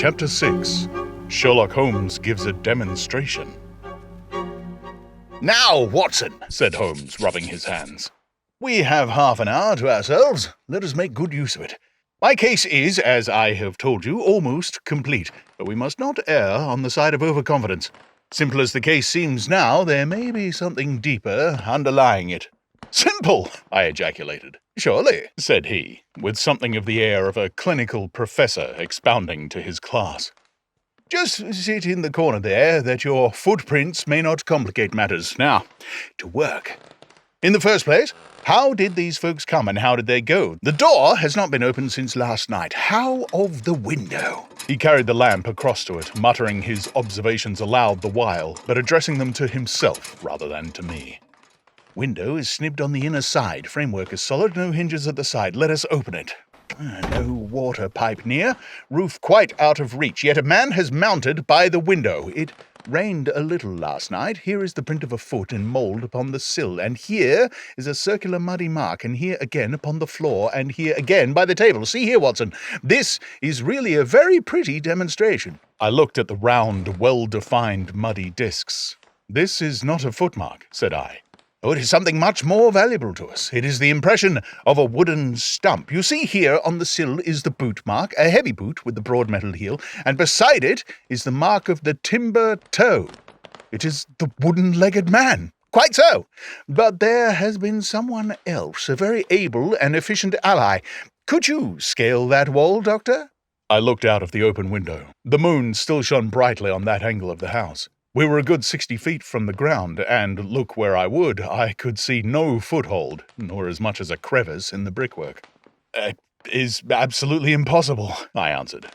Chapter 6. Sherlock Holmes gives a demonstration. "Now, Watson," said Holmes, rubbing his hands. "We have half an hour to ourselves. Let us make good use of it. My case is, as I have told you, almost complete, but we must not err on the side of overconfidence. Simple as the case seems now, there may be something deeper underlying it." "Simple!" I ejaculated. "Surely," said he, with something of the air of a clinical professor expounding to his class. "Just sit in the corner there, that your footprints may not complicate matters. Now, to work. In the first place, how did these folks come and how did they go? The door has not been opened since last night. How of the window?" He carried the lamp across to it, muttering his observations aloud the while, but addressing them to himself rather than to me. "Window is snibbed on the inner side. Framework is solid, no hinges at the side. Let us open it. No water pipe near. Roof quite out of reach, yet a man has mounted by the window. It rained a little last night. Here is the print of a foot in mould upon the sill, and here is a circular muddy mark, and here again upon the floor, and here again by the table. See here, Watson. This is really a very pretty demonstration." I looked at the round, well-defined muddy discs. "This is not a footmark," said I. "Oh, it is something much more valuable to us. It is the impression of a wooden stump. You see here on the sill is the boot mark, a heavy boot with the broad metal heel, and beside it is the mark of the timber toe. It is the wooden-legged man." "Quite so. But there has been someone else, a very able and efficient ally. Could you scale that wall, Doctor?" I looked out of the open window. The moon still shone brightly on that angle of the house. We were a good 60 feet from the ground, and look where I would, I could see no foothold, nor as much as a crevice in the brickwork. "It is absolutely impossible," I answered.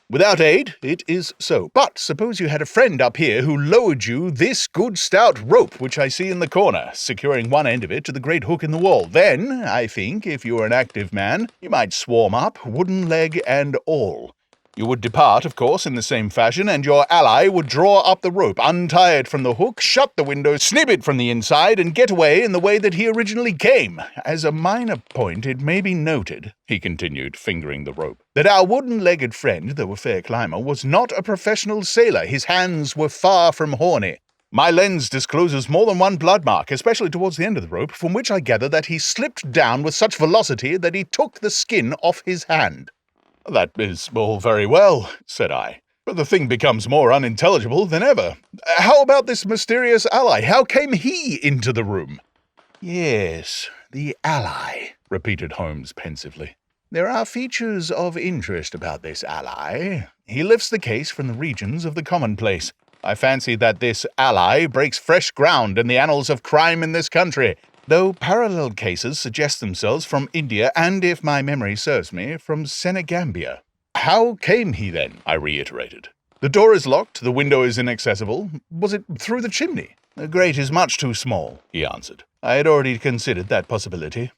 "Without aid, it is so. But suppose you had a friend up here who lowered you this good stout rope which I see in the corner, securing one end of it to the great hook in the wall. Then, I think, if you were an active man, you might swarm up, wooden leg and all. You would depart, of course, in the same fashion, and your ally would draw up the rope, untie it from the hook, shut the window, snip it from the inside, and get away in the way that he originally came. As a minor point, it may be noted," he continued, fingering the rope, "that our wooden-legged friend, though a fair climber, was not a professional sailor. His hands were far from horny. My lens discloses more than one blood mark, especially towards the end of the rope, from which I gather that he slipped down with such velocity that he took the skin off his hand." "That is all very well," said I, "but the thing becomes more unintelligible than ever. How about this mysterious ally? How came he into the room?" "Yes, the ally," repeated Holmes pensively. "There are features of interest about this ally. He lifts the case from the regions of the commonplace. I fancy that this ally breaks fresh ground in the annals of crime in this country, though parallel cases suggest themselves from India and, if my memory serves me, from Senegambia." "How came he, then?" I reiterated. "The door is locked, the window is inaccessible. Was it through the chimney?" "The grate is much too small," he answered. "I had already considered that possibility."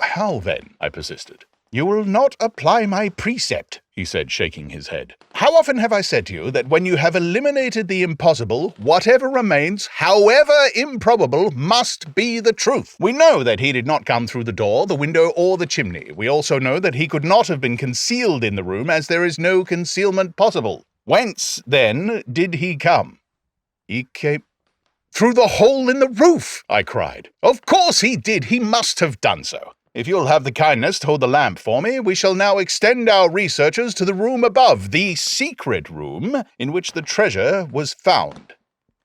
"How, then?" I persisted. "You will not apply my precept," he said, shaking his head. "How often have I said to you that when you have eliminated the impossible, whatever remains, however improbable, must be the truth? We know that he did not come through the door, the window, or the chimney. We also know that he could not have been concealed in the room, as there is no concealment possible. Whence, then, did he come?" "He came through the hole in the roof," I cried. "Of course he did. He must have done so. If you'll have the kindness to hold the lamp for me, we shall now extend our researches to the room above, the secret room in which the treasure was found."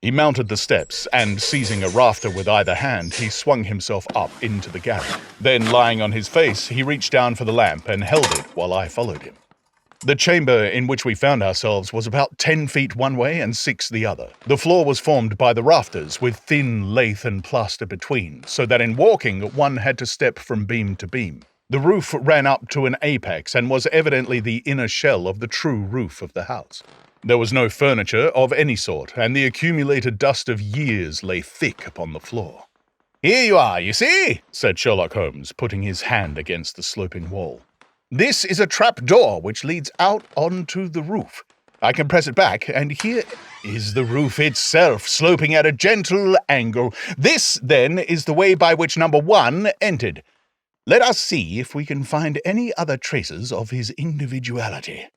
He mounted the steps, and seizing a rafter with either hand, he swung himself up into the garret. Then, lying on his face, he reached down for the lamp and held it while I followed him. The chamber in which we found ourselves was about 10 feet one way and 6 the other. The floor was formed by the rafters, with thin lath and plaster between, so that in walking one had to step from beam to beam. The roof ran up to an apex and was evidently the inner shell of the true roof of the house. There was no furniture of any sort, and the accumulated dust of years lay thick upon the floor. "Here you are, you see," said Sherlock Holmes, putting his hand against the sloping wall. "This is a trap door which leads out onto the roof. I can press it back, and here is the roof itself, sloping at a gentle angle. This, then, is the way by which number 1 entered. Let us see if we can find any other traces of his individuality."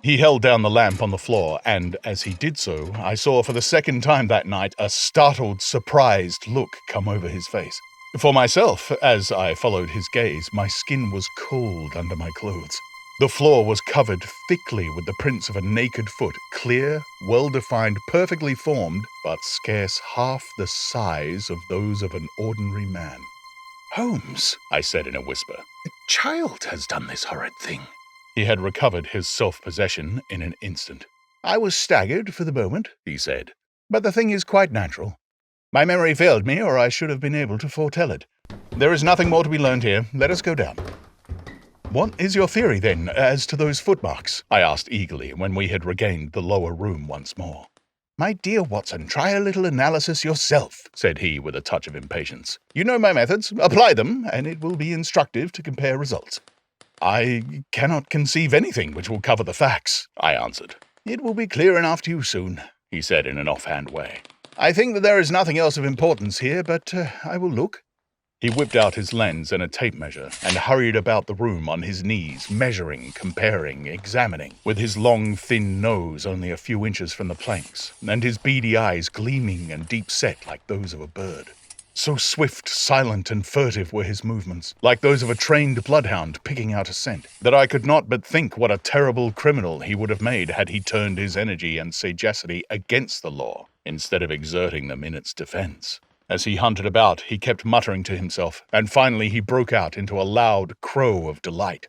He held down the lamp on the floor, and as he did so, I saw for the second time that night a startled, surprised look come over his face. For myself, as I followed his gaze, my skin was cold under my clothes. The floor was covered thickly with the prints of a naked foot, clear, well-defined, perfectly formed, but scarce half the size of those of an ordinary man. "Holmes," I said in a whisper, "a child has done this horrid thing." He had recovered his self-possession in an instant. "I was staggered for the moment," he said, "but the thing is quite natural. My memory failed me, or I should have been able to foretell it. There is nothing more to be learned here. Let us go down." "What is your theory, then, as to those footmarks?" I asked eagerly when we had regained the lower room once more. "My dear Watson, try a little analysis yourself," said he with a touch of impatience. "You know my methods. Apply them, and it will be instructive to compare results." "I cannot conceive anything which will cover the facts," I answered. "It will be clear enough to you soon," he said in an offhand way. "I think that there is nothing else of importance here, but I will look." He whipped out his lens and a tape measure and hurried about the room on his knees, measuring, comparing, examining, with his long, thin nose only a few inches from the planks, and his beady eyes gleaming and deep-set like those of a bird. So swift, silent, and furtive were his movements, like those of a trained bloodhound picking out a scent, that I could not but think what a terrible criminal he would have made had he turned his energy and sagacity against the law, instead of exerting them in its defense. As he hunted about, he kept muttering to himself, and finally he broke out into a loud crow of delight.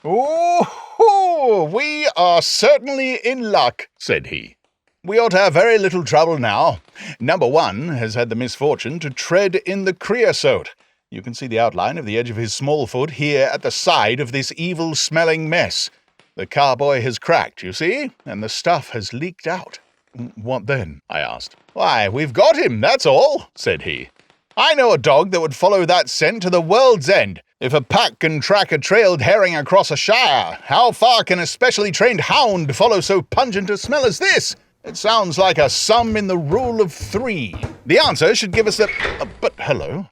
"Oh, we are certainly in luck," said he. "We ought to have very little trouble now. Number 1 has had the misfortune to tread in the creosote. You can see the outline of the edge of his small foot here at the side of this evil-smelling mess. The carboy has cracked, you see, and the stuff has leaked out." "What then?" I asked. "Why, we've got him, that's all," said he. "I know a dog that would follow that scent to the world's end. If a pack can track a trailed herring across a shire, how far can a specially trained hound follow so pungent a smell as this? It sounds like a sum in the rule of 3. The answer should give us a... But hello.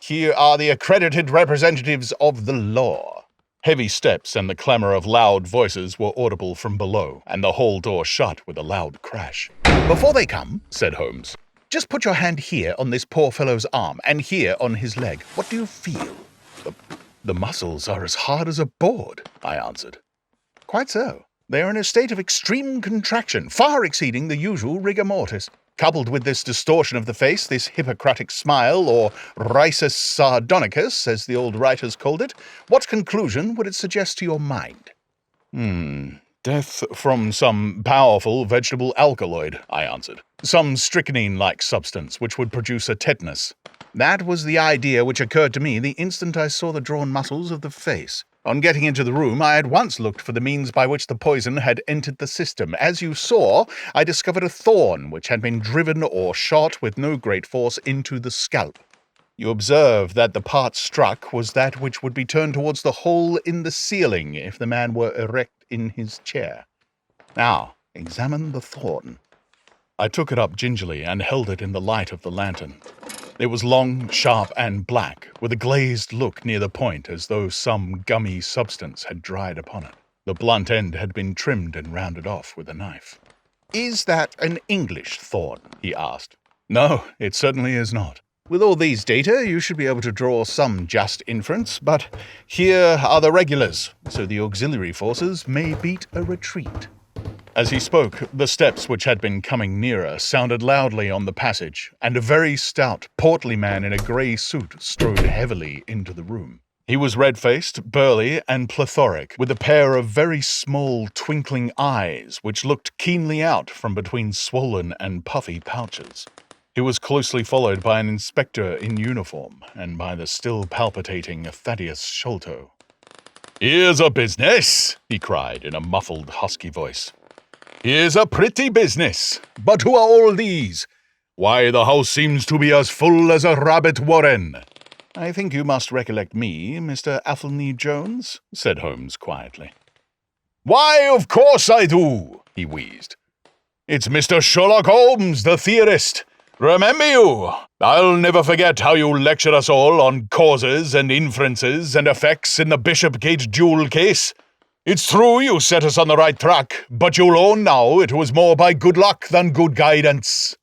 Here are the accredited representatives of the law." Heavy steps and the clamour of loud voices were audible from below, and the hall door shut with a loud crash. "Before they come," said Holmes, "just put your hand here on this poor fellow's arm, and here on his leg. What do you feel?" The muscles are as hard as a board," I answered. "Quite so. They are in a state of extreme contraction, far exceeding the usual rigor mortis. Coupled with this distortion of the face, this Hippocratic smile, or risus sardonicus, as the old writers called it, what conclusion would it suggest to your mind?" "Death from some powerful vegetable alkaloid," I answered. "Some strychnine-like substance which would produce a tetanus." "That was the idea which occurred to me the instant I saw the drawn muscles of the face. On getting into the room, I at once looked for the means by which the poison had entered the system. As you saw, I discovered a thorn which had been driven or shot with no great force into the scalp. You observe that the part struck was that which would be turned towards the hole in the ceiling if the man were erect in his chair. Now, examine the thorn." I took it up gingerly and held it in the light of the lantern. It was long, sharp, and black, with a glazed look near the point as though some gummy substance had dried upon it. The blunt end had been trimmed and rounded off with a knife. "Is that an English thorn?" he asked. "No, it certainly is not. With all these data, you should be able to draw some just inference, but here are the regulars, so the auxiliary forces may beat a retreat." As he spoke, the steps which had been coming nearer sounded loudly on the passage, and a very stout, portly man in a grey suit strode heavily into the room. He was red-faced, burly, and plethoric, with a pair of very small, twinkling eyes which looked keenly out from between swollen and puffy pouches. He was closely followed by an inspector in uniform, and by the still palpitating Thaddeus Sholto. "Here's a business!" he cried in a muffled, husky voice. "Here's a pretty business! But who are all these? Why, the house seems to be as full as a rabbit warren." "I think you must recollect me, Mr. Athelney Jones," said Holmes quietly. "Why, of course I do," he wheezed. "It's Mr. Sherlock Holmes, the theorist. Remember you? I'll never forget how you lectured us all on causes and inferences and effects in the Bishopgate duel case. It's true you set us on the right track, but you'll own now it was more by good luck than good guidance."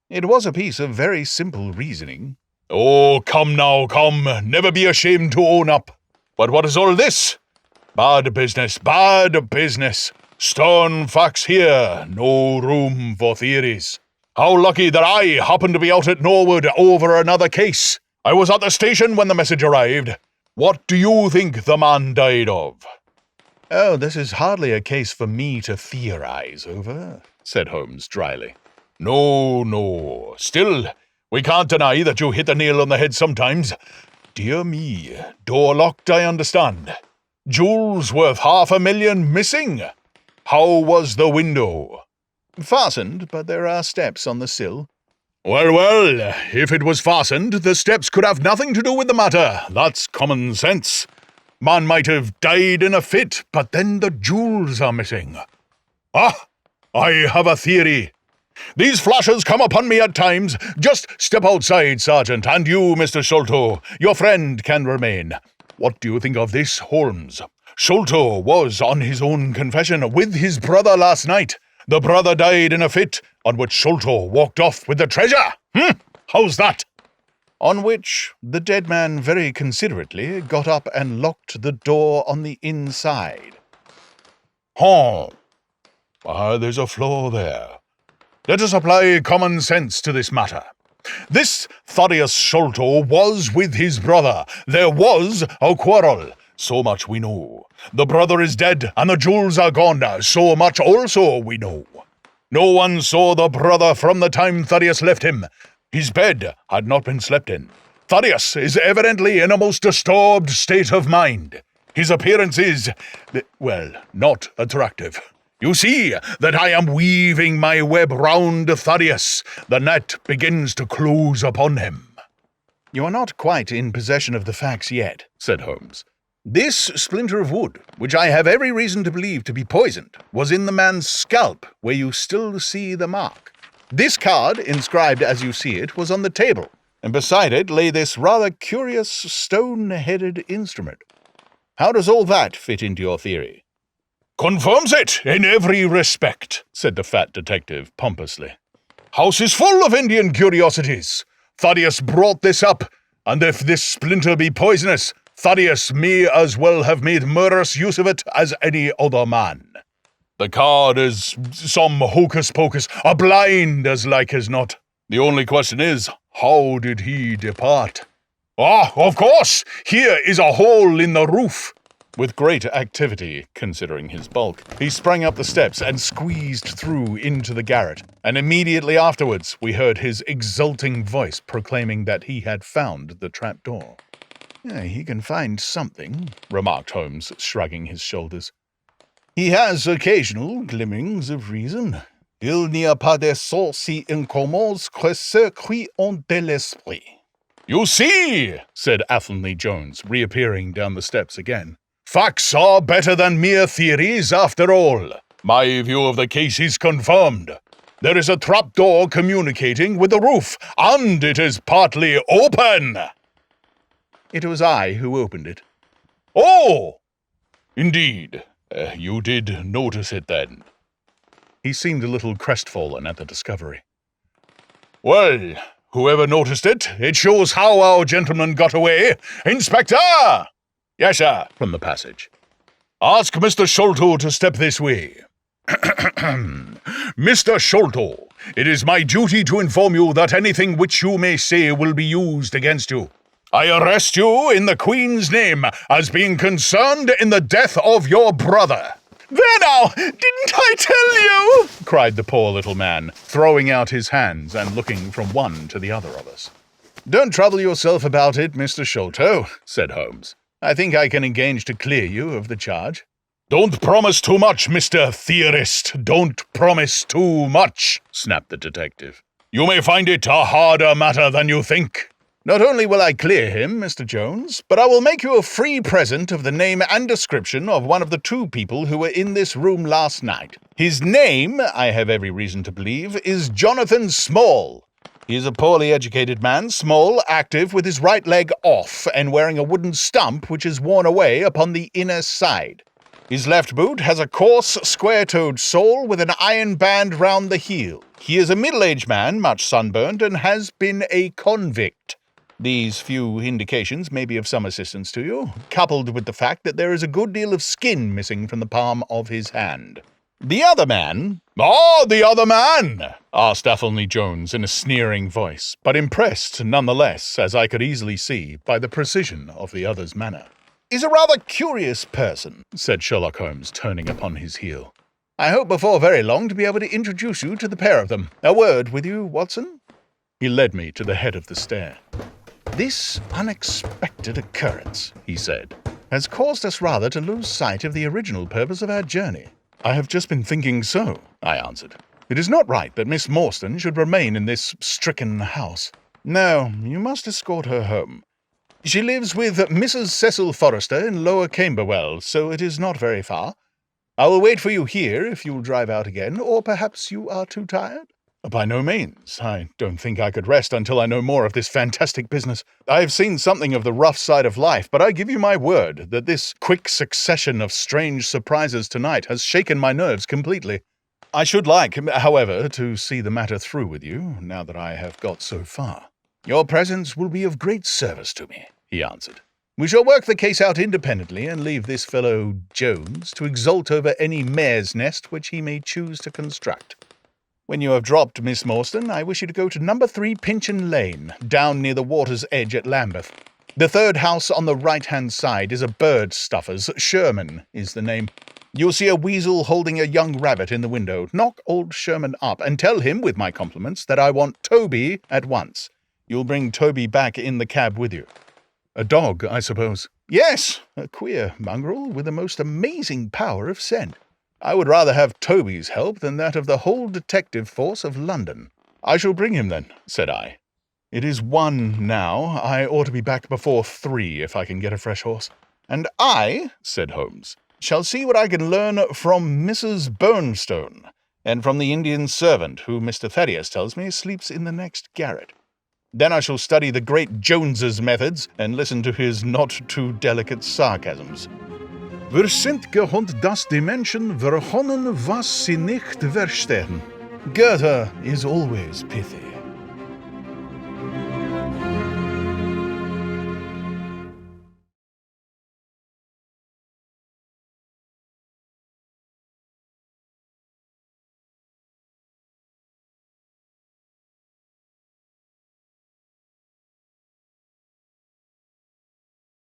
It was a piece of very simple reasoning. "Oh, come now, come. Never be ashamed to own up. But what is all this? Bad business, bad business. Stern facts here, no room for theories. How lucky that I happened to be out at Norwood over another case. I was at the station when the message arrived. What do you think the man died of?" "Oh, this is hardly a case for me to theorize over," said Holmes dryly. No. Still, we can't deny that you hit the nail on the head sometimes. Dear me, door locked, I understand. Jewels worth $500,000 missing. How was the window?" "Fastened, but there are steps on the sill." Well, if it was fastened, the steps could have nothing to do with the matter. That's common sense. Man might have died in a fit, but then the jewels are missing. Ah, I have a theory. These flashes come upon me at times. Just step outside, Sergeant, and you, Mr. Sholto, your friend, can remain. What do you think of this, Holmes? Sholto was, on his own confession, with his brother last night. The brother died in a fit, on which Sholto walked off with the treasure. How's that?" On which the dead man very considerately got up and locked the door on the inside. There's a flaw there. Let us apply common sense to this matter. This Thaddeus Sholto was with his brother. There was a quarrel. So much we know. The brother is dead, and the jewels are gone. So much also we know. No one saw the brother from the time Thaddeus left him. His bed had not been slept in. Thaddeus is evidently in a most disturbed state of mind. His appearance is, not attractive. You see that I am weaving my web round Thaddeus. The net begins to close upon him." "You are not quite in possession of the facts yet," said Holmes. "This splinter of wood, which I have every reason to believe to be poisoned, was in the man's scalp, where you still see the mark. This card, inscribed as you see it, was on the table, and beside it lay this rather curious stone-headed instrument. How does all that fit into your theory?" "Confirms it in every respect," said the fat detective pompously. "House is full of Indian curiosities. Thaddeus brought this up, and if this splinter be poisonous, Thaddeus may as well have made murderous use of it as any other man. The card is some hocus-pocus, a blind as like as not. The only question is, how did he depart? Of course, here is a hole in the roof." With great activity, considering his bulk, he sprang up the steps and squeezed through into the garret, and immediately afterwards we heard his exulting voice proclaiming that he had found the trapdoor. "He can find something," remarked Holmes, shrugging his shoulders. "He has occasional glimmerings of reason. Il n'y a pas de sort si incommode que ce qui ont de l'esprit." "You see," said Athelney Jones, reappearing down the steps again. "Facts are better than mere theories, after all. My view of the case is confirmed. There is a trapdoor communicating with the roof, and it is partly open." "It was I who opened it." "Oh! Indeed. You did notice it, then?" He seemed a little crestfallen at the discovery. "Well, whoever noticed it, it shows how our gentleman got away. Inspector!" "Yes, sir," from the passage. "Ask Mr. Sholto to step this way." "Mr. Sholto, it is my duty to inform you that anything which you may say will be used against you. I arrest you in the Queen's name as being concerned in the death of your brother." "There now, didn't I tell you?" cried the poor little man, throwing out his hands and looking from one to the other of us. "Don't trouble yourself about it, Mr. Sholto," said Holmes. "I think I can engage to clear you of the charge." "Don't promise too much, Mr. Theorist. Don't promise too much," snapped the detective. "You may find it a harder matter than you think." "Not only will I clear him, Mr. Jones, but I will make you a free present of the name and description of one of the two people who were in this room last night. His name, I have every reason to believe, is Jonathan Small. He is a poorly educated man, small, active, with his right leg off, and wearing a wooden stump which is worn away upon the inner side. His left boot has a coarse, square-toed sole with an iron band round the heel. He is a middle-aged man, much sunburned, and has been a convict. These few indications may be of some assistance to you, coupled with the fact that there is a good deal of skin missing from the palm of his hand. The other man, asked Athelney Jones in a sneering voice, but impressed nonetheless, as I could easily see, by the precision of the other's manner. Is a rather curious person, said Sherlock Holmes, turning upon his heel. I hope before very long to be able to introduce you to the pair of them. A word with you, Watson? He led me to the head of the stair. This unexpected occurrence, he said, has caused us rather to lose sight of the original purpose of our journey. I have just been thinking so, I answered. It is not right that Miss Morstan should remain in this stricken house. No, you must escort her home. She lives with Mrs. Cecil Forrester in Lower Camberwell, so it is not very far. I will wait for you here if you will drive out again, or perhaps you are too tired? By no means. I don't think I could rest until I know more of this fantastic business. I have seen something of the rough side of life, but I give you my word that this quick succession of strange surprises tonight has shaken my nerves completely. I should like, however, to see the matter through with you, now that I have got so far. Your presence will be of great service to me, he answered. We shall work the case out independently and leave this fellow Jones to exult over any mare's nest which he may choose to construct. When you have dropped Miss Morstan, I wish you to go to number 3 Pinchin Lane, down near the water's edge at Lambeth. The third house on the right-hand side is a bird stuffer's. Sherman is the name. You'll see a weasel holding a young rabbit in the window. Knock old Sherman up and tell him, with my compliments, that I want Toby at once. You'll bring Toby back in the cab with you. A dog, I suppose? Yes, a queer mongrel with a most amazing power of scent. I would rather have Toby's help than that of the whole detective force of London. I shall bring him then, said I. It is 1 now. I ought to be back before 3 if I can get a fresh horse. And I, said Holmes, shall see what I can learn from Mrs. Burnstone, and from the Indian servant who Mr. Thaddeus tells me sleeps in the next garret. Then I shall study the great Jones's methods and listen to his not-too-delicate sarcasms. Wir sind gewohnt, dass die Menschen verhonnen, was sie nicht verstehen. Goethe is always pithy.